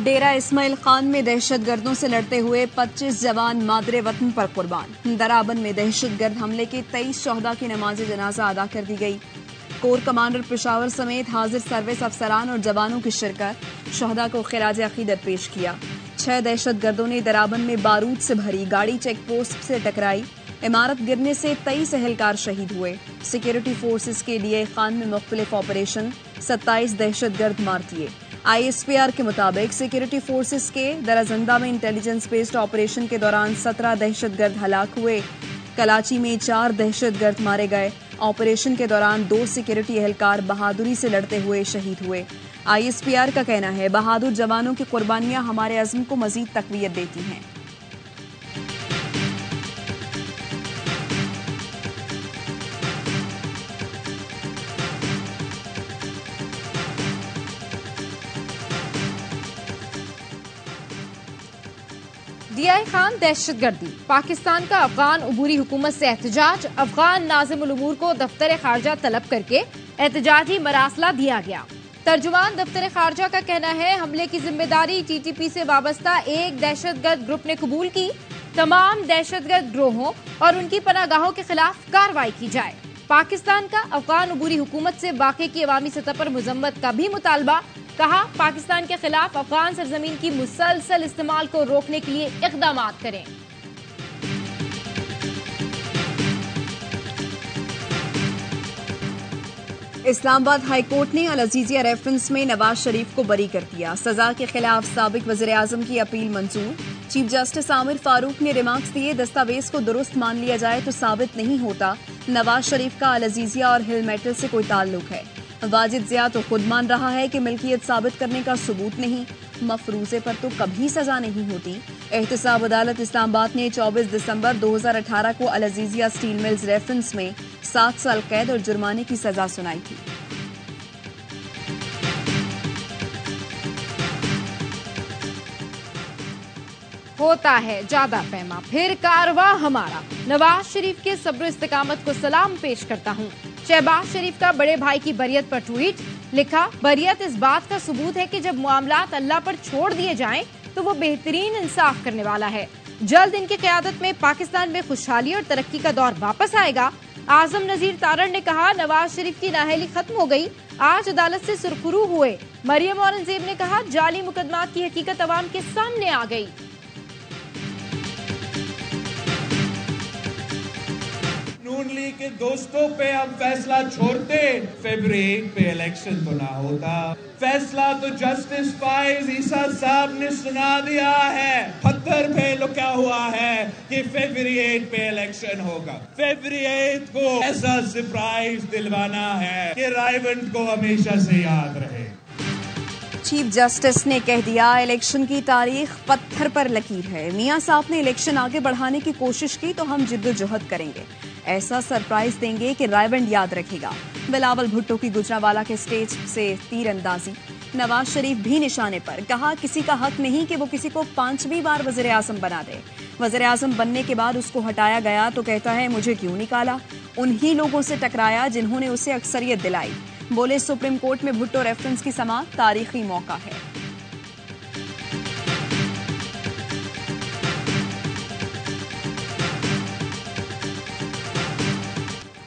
डेरा इस्माइल खान में दहशतगर्दों से लड़ते हुए 25 जवान मादरे वतन पर कुर्बान। दराबन में दहशतगर्द हमले के 23 शहदा की नमाज जनाजा अदा कर दी गई। कोर कमांडर पेशावर समेत हाजिर सर्विस अफसरान और जवानों की शिरकत। शहदा को खिराज अकीदत पेश किया। 6 दहशतगर्दों ने दराबन में बारूद से भरी गाड़ी चेक पोस्ट से टकराई। इमारत गिरने से 23 एहलकार शहीद हुए। सिक्योरिटी फोर्सेस के लिए खान में मुख्तलिफ ऑपरेशन, 27 दहशतगर्द मार दिए। ISPR के मुताबिक सिक्योरिटी फोर्सेस के दराजंदा में इंटेलिजेंस बेस्ड ऑपरेशन के दौरान 17 दहशतगर्द हलाक हुए। कराची में 4 दहशतगर्द मारे गए। ऑपरेशन के दौरान 2 सिक्योरिटी एहलकार बहादुरी से लड़ते हुए शहीद हुए। ISPR का कहना है, बहादुर जवानों की कुर्बानियां हमारे अज़्म को मजीद तक़वियत देती हैं। DI खान दहशतगर्दी, पाकिस्तान का अफगान अबूरी हुकूमत से एहतजाज। अफगान नाज़िमुल उमूर को दफ्तर खारजा तलब करके एहतजाजी मरासला दिया गया। तर्जुमान दफ्तर खारजा का कहना है, हमले की जिम्मेदारी TTP से वाबस्ता एक दहशतगर्द ग्रुप ने कबूल की। तमाम दहशतगर्द गिरोहों और उनकी पनागाहों के खिलाफ कार्रवाई की जाए। पाकिस्तान का अफगान अबूरी हुकूमत से वाक़े की अवामी सतह पर मजम्मत का भी मुतालबा। कहा, पाकिस्तान के खिलाफ अफगान सरजमीन की मुसलसल इस्तेमाल को रोकने के लिए इक़दामात करें। इस्लामाबाद हाई कोर्ट ने अल अजीजिया रेफरेंस में नवाज शरीफ को बरी कर दिया। सजा के खिलाफ साबिक वज़ीर आज़म की अपील मंजूर। चीफ जस्टिस आमिर फारूक ने रिमार्क्स दिए, दस्तावेज को दुरुस्त मान लिया जाए तो साबित नहीं होता नवाज शरीफ का अल अजीजिया और हिल मेटल से कोई ताल्लुक है। वाजिद ज़िया तो खुद मान रहा है कि मिल्कियत साबित करने का सबूत नहीं। मफरूजे पर तो कभी सजा नहीं होती। एहतसाब अदालत इस्लामाबाद ने 24 दिसंबर 2018 को अल अजीजिया स्टील मिल्स रेफरेंस में 7 साल कैद और जुर्माने की सजा सुनाई थी। होता है ज्यादा फहमा, फिर कारवा हमारा। नवाज शरीफ के सब्र इस्तिकामत को सलाम पेश करता हूँ। शहबाज शरीफ का बड़े भाई की बरियत पर ट्वीट लिखा, बरियत इस बात का सबूत है कि जब मामलात अल्लाह पर छोड़ दिए जाएं तो वो बेहतरीन इंसाफ करने वाला है। जल्द इनकी क़यादत में पाकिस्तान में खुशहाली और तरक्की का दौर वापस आएगा। आजम नजीर तारण ने कहा, नवाज शरीफ की नाअहली खत्म हो गई, आज अदालत से सुरखरू हुए। मरियम औरंगजेब ने कहा, जाली मुकदमात की हकीकत अवाम के सामने आ गई। नून लीग के दोस्तों पे हम फैसला छोड़ते, फरवरी पे इलेक्शन तो ना होता। फैसला तो जस्टिस फाइज ईसा साहब ने सुना दिया है, पत्थर पे लुका हुआ है कि फरवरी 8 पे इलेक्शन होगा। फरवरी 8 को ऐसा सरप्राइज दिलवाना है कि रायवंत को हमेशा से याद रहे। चीफ जस्टिस ने कह दिया, इलेक्शन की तारीख पत्थर पर लकीर है। मियां साहब ने इलेक्शन आगे बढ़ाने की कोशिश की तो हम जिद्दोजहद करेंगे। ऐसा सरप्राइज देंगे कि रायवंत याद रखेगा। बिलावल भुट्टो की गुजरांवाला के स्टेज से तीर अंदाजी। नवाज शरीफ भी निशाने पर, कहा किसी का हक नहीं कि वो किसी को 5वीं बार वज़ीर आज़म बना दे। वज़ीर आज़म बनने के बाद उसको हटाया गया तो कहता है मुझे क्यों निकाला। उन्हीं लोगों से टकराया जिन्होंने उसे अक्सरियत दिलाई। बोले, सुप्रीम कोर्ट में भुट्टो रेफरेंस की समाअत तारीखी मौका है।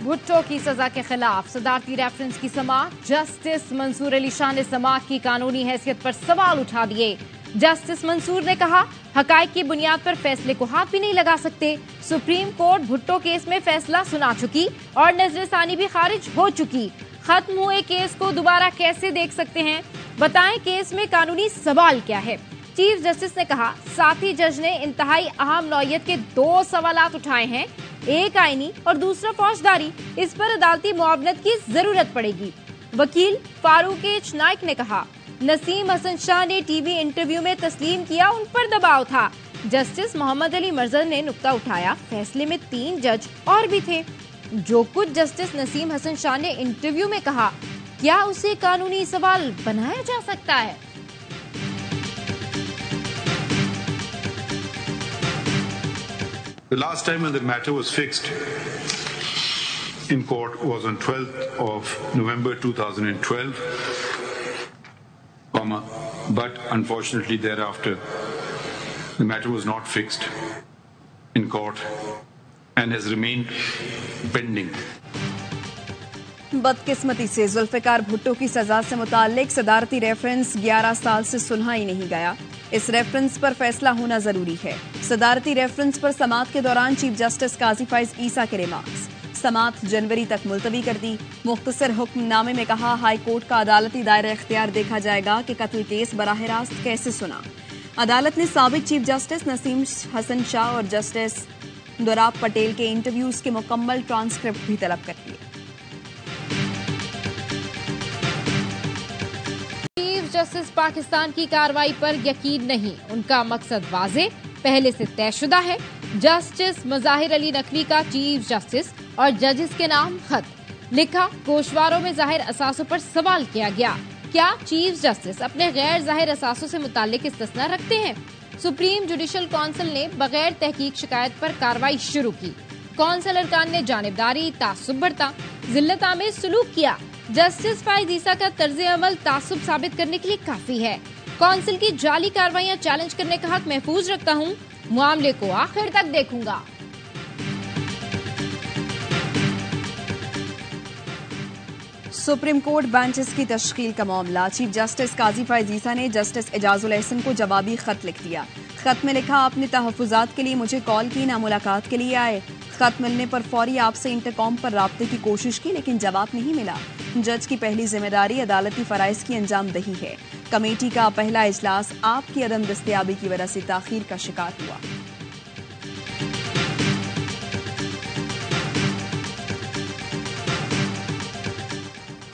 भुट्टो की सजा के खिलाफ सदारती रेफरेंस की समाअत। जस्टिस मंसूर अली शाह ने समाअत की कानूनी हैसियत पर सवाल उठा दिए। जस्टिस मंसूर ने कहा, हकाइक की बुनियाद पर फैसले को हाथ भी नहीं लगा सकते। सुप्रीम कोर्ट भुट्टो केस में फैसला सुना चुकी और नजरसानी भी खारिज हो चुकी। खत्म हुए केस को दोबारा कैसे देख सकते हैं? बताएं, केस में कानूनी सवाल क्या है? चीफ जस्टिस ने कहा, साथी जज ने इंतहाई अहम नौयत के 2 सवालात उठाए हैं, एक आईनी और दूसरा फौजदारी। इस पर अदालती मुआवनत की जरूरत पड़ेगी। वकील फारूक एच नाइक ने कहा, नसीम हसन शाह ने टीवी इंटरव्यू में तस्लीम किया उन पर दबाव था। जस्टिस मोहम्मद अली मर्जर ने नुक्ता उठाया, फैसले में 3 जज और भी थे। जो कुछ जस्टिस नसीम हसन शाह ने इंटरव्यू में कहा, क्या उसे कानूनी सवाल बनाया जा सकता है? The last time when the matter was fixed in court was on 12th of November 2012. comma, but unfortunately thereafter, the matter was not fixed in court and has remained pending. बदकिस्मती से जुल्फिकार भुट्टो की सजा से मुताल्लिक सदारती रेफरेंस 11 साल से सुलझा ही नहीं गया। इस रेफरेंस पर फैसला होना जरूरी है। सदारती रेफरेंस पर समाअत के दौरान चीफ जस्टिस काजी फाइज ईसा के रिमार्क्स। समाअत जनवरी तक मुलतवी कर दी। मुख्तसर हुक्मनामे में कहा, हाई कोर्ट का अदालती दायरा इख्तियार देखा जाएगा कि कत्ल केस बराह रास्त कैसे सुना। अदालत ने साबिक चीफ जस्टिस नसीम हसन शाह और जस्टिस दोराब पटेल के इंटरव्यूज के मुकम्मल ट्रांसक्रिप्ट भी तलब कर लिए। चीफ जस्टिस पाकिस्तान की कार्रवाई पर यकीन नहीं, उनका मकसद वाज़ेह पहले से तयशुदा है। जस्टिस मज़ाहिर अली नकवी का चीफ जस्टिस और जजेस के नाम खत लिखा। गोशवारों में जाहिर असासों पर सवाल किया गया, क्या चीफ जस्टिस अपने गैर जाहिर असासों से मुताल्लिक इस्तिस्ना रखते हैं? सुप्रीम जुडिशल काउंसिल ने बगैर तहकीक शिकायत पर कार्रवाई शुरू की। काउंसिल अरकान ने जानिबदारी, तासुब बरता, जिल्लत आमेज सुलूक किया। जस्टिस फाइज ईसा का तर्ज अमल तासुब साबित करने के लिए काफी है। काउंसिल की जाली कार्रवाइयां चैलेंज करने का हक महफूज रखता हूं, मामले को आखिर तक देखूंगा। सुप्रीम कोर्ट बेंचेस की तश्कील का मामला। चीफ जस्टिस काजी फाइज ईसा ने जस्टिस एजाजुल एहसन को जवाबी खत लिख दिया। खत में लिखा, आपने तहफ़्फ़ुज़ात के लिए मुझे कॉल की, ना मुलाकात के लिए आए। खत मिलने पर फौरी आपसे इंटरकॉम पर राब्ते की कोशिश की, लेकिन जवाब नहीं मिला। जज की पहली जिम्मेदारी अदालती फराइज की अंजाम दही है। कमेटी का पहला इजलास आपकी अदम दस्तयाबी की वजह से ताखीर का शिकार हुआ।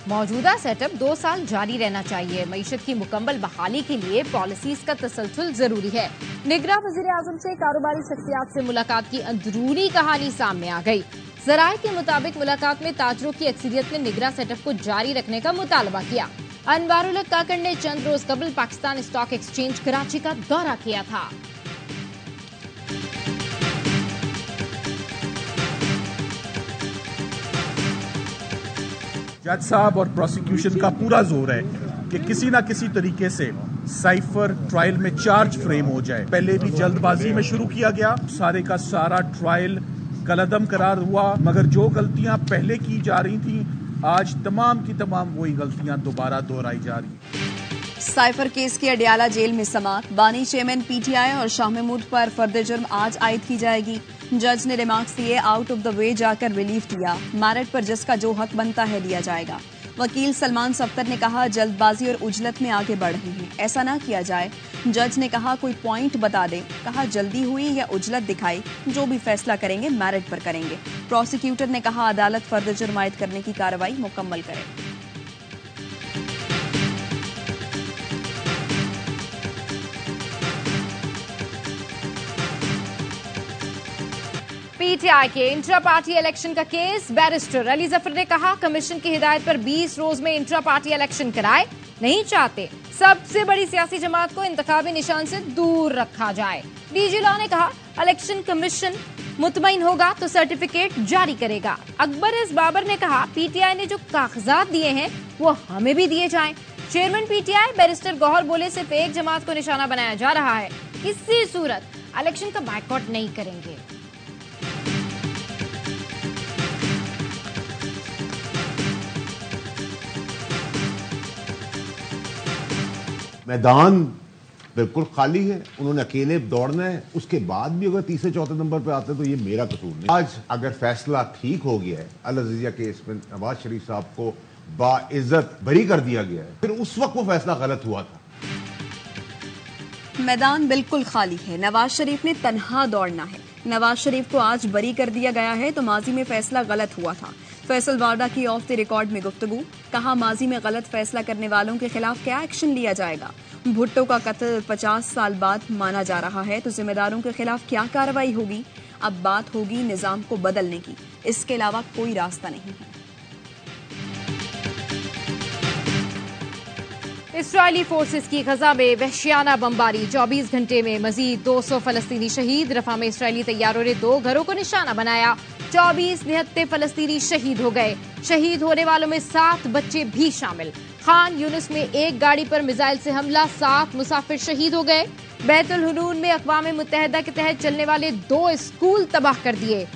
मौजूदा सेटअप 2 साल जारी रहना चाहिए। मईशत की मुकम्मल बहाली के लिए पॉलिसीज का तसलसल जरूरी है। निगरां वज़ीर आज़म से कारोबारी शख्सियात से मुलाकात की अंदरूनी कहानी सामने आ गई। ज़राए के मुताबिक मुलाकात में ताजरों की अक्सरियत ने निगरां सेटअप को जारी रखने का मुतालबा किया। अनवारुल हक काकड़ ने चंद रोज कबल पाकिस्तान स्टॉक एक्सचेंज कराची का दौरा किया था। जज साहब और प्रोसिक्यूशन का पूरा जोर है कि किसी ना किसी तरीके से साइफर ट्रायल में चार्ज फ्रेम हो जाए। पहले भी जल्दबाजी में शुरू किया गया, सारे का सारा ट्रायल कलअदम करार हुआ, मगर जो गलतियां पहले की जा रही थी आज तमाम की तमाम वही गलतियां दोबारा दोहराई जा रही। साइफर केस की अडियाला जेल में समाअत। बानी चेयरमैन पीटीआई और शाह महमूद पर फर्द जुर्म आज आयद की जाएगी। जज ने रिमार्क्स दिए, आउट ऑफ द वे जाकर रिलीफ दिया। मैरिट पर जिसका जो हक बनता है दिया जाएगा। वकील सलमान सफ्तर ने कहा, जल्दबाजी और उजलत में आगे बढ़ रहे हैं, ऐसा ना किया जाए। जज ने कहा, कोई पॉइंट बता दें। कहा, जल्दी हुई या उजलत दिखाई, जो भी फैसला करेंगे मैरिट पर करेंगे। प्रोसिक्यूटर ने कहा, अदालत फर्द जुर्म आयद करने की कार्रवाई मुकम्मल करे। पीटीआई के इंट्रा पार्टी इलेक्शन का केस। बैरिस्टर अली जफर ने कहा, कमीशन की हिदायत पर 20 रोज में इंट्रा पार्टी इलेक्शन कराए नहीं चाहते। सबसे बड़ी सियासी जमात को इंतखाबी निशान से दूर रखा जाए। डीजी लॉ ने कहा, इलेक्शन कमीशन मुतमईन होगा तो सर्टिफिकेट जारी करेगा। अकबर एस बाबर ने कहा, पीटीआई ने जो कागजात दिए हैं वो हमें भी दिए जाएं। चेयरमैन पीटीआई बैरिस्टर गौहर बोले, सिर्फ एक जमात को निशाना बनाया जा रहा है, किसी सूरत इलेक्शन का बायकॉट नहीं करेंगे। मैदान बिल्कुल खाली है, उन्होंने अकेले दौड़ना है। उसके बाद भी अगर तीसरे चौथे नंबर पे आते तो ये मेरा कसूर नहीं। आज अगर फैसला ठीक हो गया है, अल अज़ीज़िया केस में नवाज शरीफ साहब को बाइज्जत बरी कर दिया गया है, फिर उस वक्त वो फैसला गलत हुआ था। मैदान बिल्कुल खाली है, नवाज शरीफ ने तन्हा दौड़ना है। नवाज शरीफ को आज बरी कर दिया गया है तो माजी में फैसला गलत हुआ था। फैसल वाडा की ऑफ द रिकॉर्ड में गुफ्तगू। कहा, माजी में गलत फैसला करने वालों के खिलाफ क्या एक्शन लिया जाएगा। भुट्टो का कत्ल 50 साल बाद माना जा रहा है तो जिम्मेदारों के खिलाफ क्या कार्रवाई होगी। अब बात होगी निजाम को बदलने की, इसके अलावा कोई रास्ता नहीं है। इस्राइली फोर्सेस की गजा में वहशियाना बमबारी। 24 घंटे में मजीद 200 फलस्तीनी शहीद। रफा में इस्राइली तैयारों ने 2 घरों को निशाना बनाया। 24 निहत्ते फलस्तीनी शहीद हो गए। शहीद होने वालों में 7 बच्चे भी शामिल। खान यूनिस में एक गाड़ी पर मिसाइल से हमला, 7 मुसाफिर शहीद हो गए। बैतुल हुनून में अक़वाम मुत्तहिदा के तहत चलने वाले 2 स्कूल तबाह कर दिए।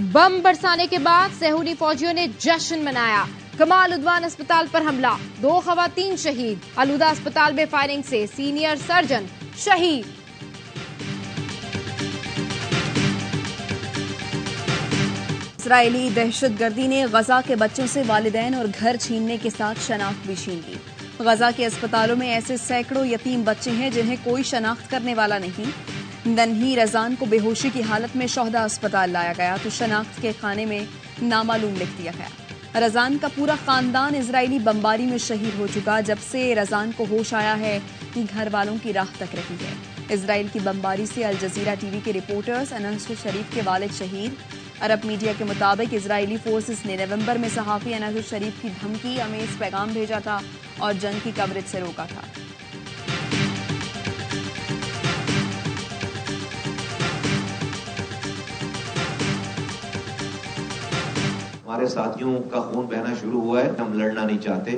बम बरसाने के बाद सेहूनी फौजियों ने जश्न मनाया। कमाल उद्वान अस्पताल पर हमला, 2 खवातीन शहीद। आलूदा अस्पताल में फायरिंग से सीनियर सर्जन शहीद। इजरायली दहशतगर्दी ने गजा के बच्चों से वालिदैन और घर छीनने के साथ शनाख्त भी छीन ली। गजा के अस्पतालों में ऐसे सैकड़ों यतीम बच्चे हैं जिन्हें कोई शनाख्त करने वाला नहीं। नन्ही रजान को बेहोशी की हालत में शोहदा अस्पताल लाया गया तो शनाख्त के खाने में नामालूम लिख दिया गया। रजान का पूरा खानदान इजरायली बमबारी में शहीद हो चुका। जब से रजान को होश आया है, घर वालों की राह तक रही है। इजराइल की बमबारी से अल जजीरा टीवी के रिपोर्टर्स अनस शरीफ के वालिद शहीद। अरब मीडिया के मुताबिक इजरायली फोर्सेस ने नवंबर में सहाफी अनस शरीफ की धमकी अमेज पैगाम भेजा था और जंग की कवरेज से रोका था। हमारे साथियों का खून बहना शुरू हुआ है। हम लड़ना नहीं चाहते,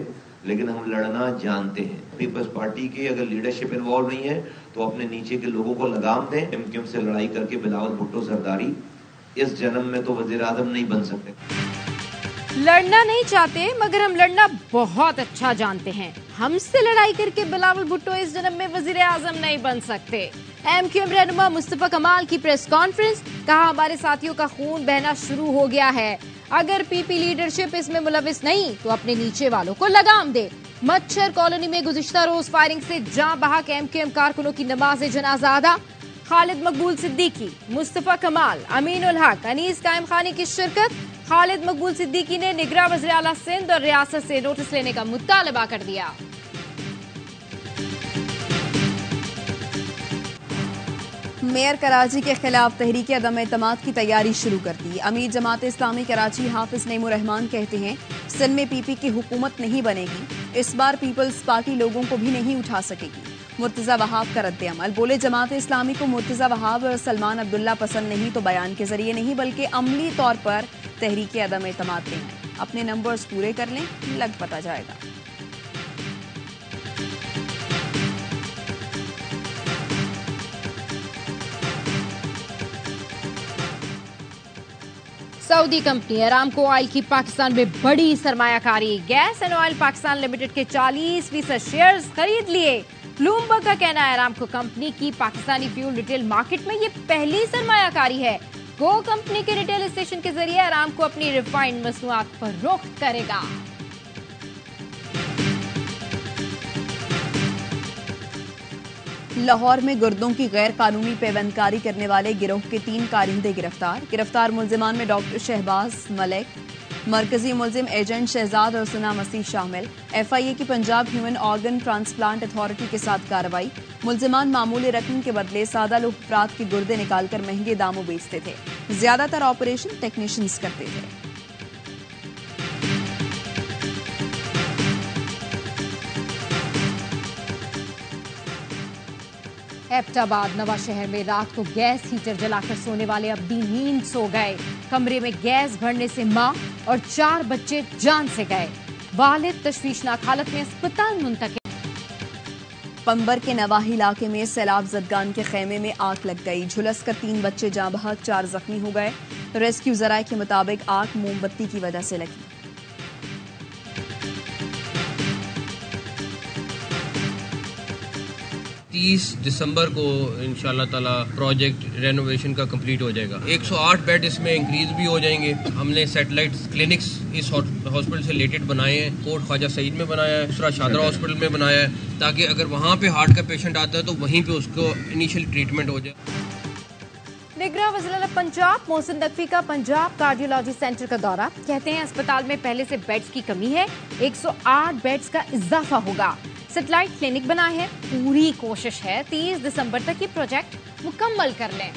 लेकिन हम लड़ना जानते हैं। पीपल्स पार्टी की अगर लीडरशिप इन्वॉल्व नहीं है तो अपने नीचे के लोगों को लगाम दें। एमक्यूएम से लड़ाई करके बिलावल भुट्टो जरदारी इस जन्म में तो वजीर आजम नहीं बन सकते। लड़ना नहीं चाहते, मगर हम लड़ना बहुत अच्छा जानते हैं। हमसे लड़ाई करके बिलावल भुट्टो इस जन्म में वजीर आजम नहीं बन सकते। एमक्यूएम रहनुमा मुस्तफा कमाल की प्रेस कॉन्फ्रेंस, कहा हमारे साथियों का खून बहना शुरू हो गया है। अगर पीपी लीडरशिप इसमें मुलविस नहीं तो अपने नीचे वालों को लगाम दे। मच्छर कॉलोनी में गुज़िश्ता रोज फायरिंग से जां बहक एमक्यूएम कारकुनों की नमाज जनाजा अदा। खालिद मकबूल सिद्दीकी, मुस्तफा कमाल, अमीन उल हक, अनीस कायम खानी की शिरकत। खालिद मकबूल सिद्दीकी ने निगरां वज़ीर आला सिंध और रियासत से नोटिस लेने का मुतालबा कर दिया। मेयर कराची के खिलाफ तहरीक अदम एतमाद की तैयारी शुरू कर दी। अमीर जमात इस्लामी कराची हाफिज नईमुर रहमान कहते हैं, सिंध में पीपी की हुकूमत नहीं बनेगी। इस बार पीपल्स पार्टी लोगों को भी नहीं उठा सकेगी। मुर्तजा वहाब का रद्द अमल, बोले जमात इस्लामी को मुर्तजा वहाब और सलमान अब्दुल्ला पसंद नहीं तो बयान के जरिए नहीं बल्कि अमली तौर पर तहरीक अदम एतमाद दें। अपने नंबर्स पूरे कर लें, लग पता जाएगा। सऊदी कंपनी अरामको ऑयल की पाकिस्तान में बड़ी सरमायाकारी। Gas and oil Pakistan limited के 40% शेयर्स खरीद लिए। ब्लूमबर्ग का कहना है अरामको कंपनी की पाकिस्तानी फ्यूल रिटेल मार्केट में ये पहली सरमायाकारी है। गो कंपनी के रिटेल स्टेशन के जरिए अरामको अपनी रिफाइंड मसनूआत पर रोक करेगा। लाहौर में गुर्दों की गैर कानूनी पेवंदकारी करने वाले गिरोह के 3 कारिंदे गिरफ्तार। गिरफ्तार मुलजिमान में डॉक्टर शहबाज मलिक, मरकजी मुलजिम एजेंट शहजाद और सना मसीह शामिल। FIA की Punjab human organ transplant authority के साथ कार्रवाई। मुलजिमान मामूली रकम के बदले सादा लोग अफराद के गुर्दे निकालकर महंगे दामों बेचते थे। ज्यादातर ऑपरेशन टेक्नीशियंस करते थे। एबटाबाद नवा शहर में रात को गैस हीटर जलाकर सोने वाले अब्दी नींद सो गए। कमरे में गैस भरने से मां और 4 बच्चे जान से गए। वालिद तशवीशनाक हालत में अस्पताल मुंतकिल। पंबर के नवाही इलाके में सैलाब जदगान के खेमे में आग लग गई। झुलसकर 3 बच्चे जाँ बहक, 4 जख्मी हो गए। रेस्क्यू जराये के मुताबिक आग मोमबत्ती की वजह से लगी। 30 दिसंबर को इंशाल्लाह ताला प्रोजेक्ट रेनोवेशन का कंप्लीट हो जाएगा। 108 बेड इसमें इंक्रीज भी हो जाएंगे। हमने सैटेलाइट क्लिनिक्स इस हॉस्पिटल से रिलेटेड बनाए हैं। कोट ख्वाजा सईद में बनाया है, दूसरा शादरा हॉस्पिटल में बनाया है, ताकि अगर वहाँ पे हार्ट का पेशेंट आता है तो वहीं पे उसको इनिशियल ट्रीटमेंट हो जाए। निगरां वज़ीर पंजाब मोहसिन नकवी का पंजाब कार्डियोलॉजी सेंटर का दौरा। कहते हैं अस्पताल में पहले से बेड्स की कमी है, 108 बेड्स का इजाफा होगा। सैटेलाइट क्लिनिक बना है, पूरी कोशिश है 30 दिसंबर तक ये प्रोजेक्ट मुकम्मल कर लें।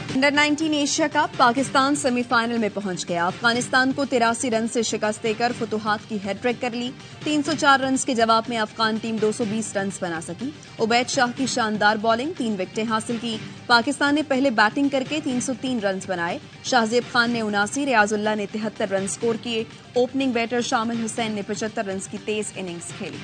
Under 19 Asia cup Pakistan semifinal में पहुंच गया। अफगानिस्तान को 83 रन से शिकस्त देकर फुतुहात की हैट्रिक कर ली। 304 रन के जवाब में अफगान टीम 220 रन बना सकी। उबैद शाह की शानदार बॉलिंग, 3 विकेटें हासिल की। पाकिस्तान ने पहले बैटिंग करके 303 रन बनाए। शाहजेब खान ने 79, रियाजुल्लाह ने 73 रन स्कोर किए। ओपनिंग बैटर शामिल हुसैन ने 75 रन की तेज इनिंग्स खेली।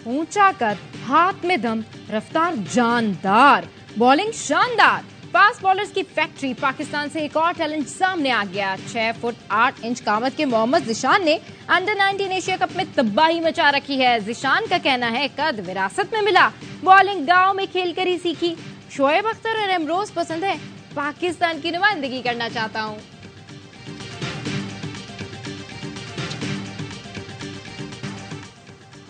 ऊंचा कद, हाथ में दम, रफ्तार जानदार, बॉलिंग शानदार। फास्ट बॉलर्स की फैक्ट्री। पाकिस्तान से एक और टैलेंट सामने आ गया। 6 फुट 8 इंच कामत के मोहम्मद जिशान ने अंडर 19 एशिया कप में तबाही मचा रखी है। जिशान का कहना है कद विरासत में मिला, बॉलिंग गांव में खेलकर ही सीखी। शोएब अख्तर और एमरोज पसंद है, पाकिस्तान की नुमाइंदगी करना चाहता हूँ।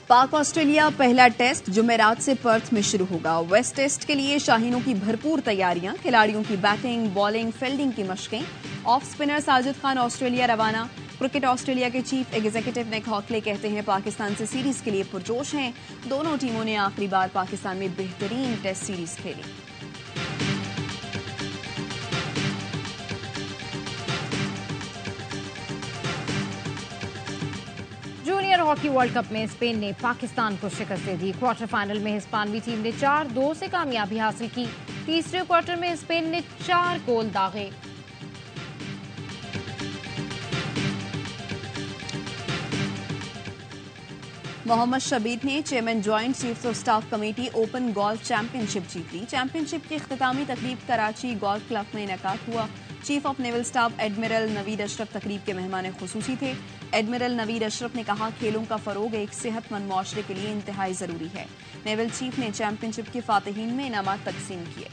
पाक ऑस्ट्रेलिया पहला टेस्ट जुमेरात से पर्थ में शुरू होगा। वेस्ट टेस्ट के लिए शाहीनों की भरपूर तैयारियां, खिलाड़ियों की बैटिंग, बॉलिंग, फील्डिंग की मशकें। Off spinner Sajid Khan Australia रवाना। क्रिकेट ऑस्ट्रेलिया के चीफ एग्जीक्यूटिव निक हॉकले कहते हैं पाकिस्तान से सीरीज के लिए पुरजोश हैं। दोनों टीमों ने आखिरी बार पाकिस्तान में बेहतरीन टेस्ट सीरीज खेली। जूनियर हॉकी वर्ल्ड कप में स्पेन ने पाकिस्तान को शिकस्त दे दी। क्वार्टर फाइनल में हिस्पानवी टीम ने 4-2 से कामयाबी हासिल की। तीसरे क्वार्टर में स्पेन ने 4 गोल दागे। मोहम्मद शबीर ने chairman joint chiefs of staff committee open golf championship जीत ली। चैंपियनशिप की इख्तितामी तकरीब कराची गोल्फ क्लब में इनेकाद हुआ। Chief of naval staff admiral Naveed Ashraf तकरीब के मेहमान खुसूसी थे। एडमिरल नवीद अशरफ ने कहा खेलों का फरोग एक सेहतमंद मुआशरे के लिए इंतहाई जरूरी है। नेवल चीफ ने चैंपियनशिप के फातिहीन में इनामात तकसीम किए।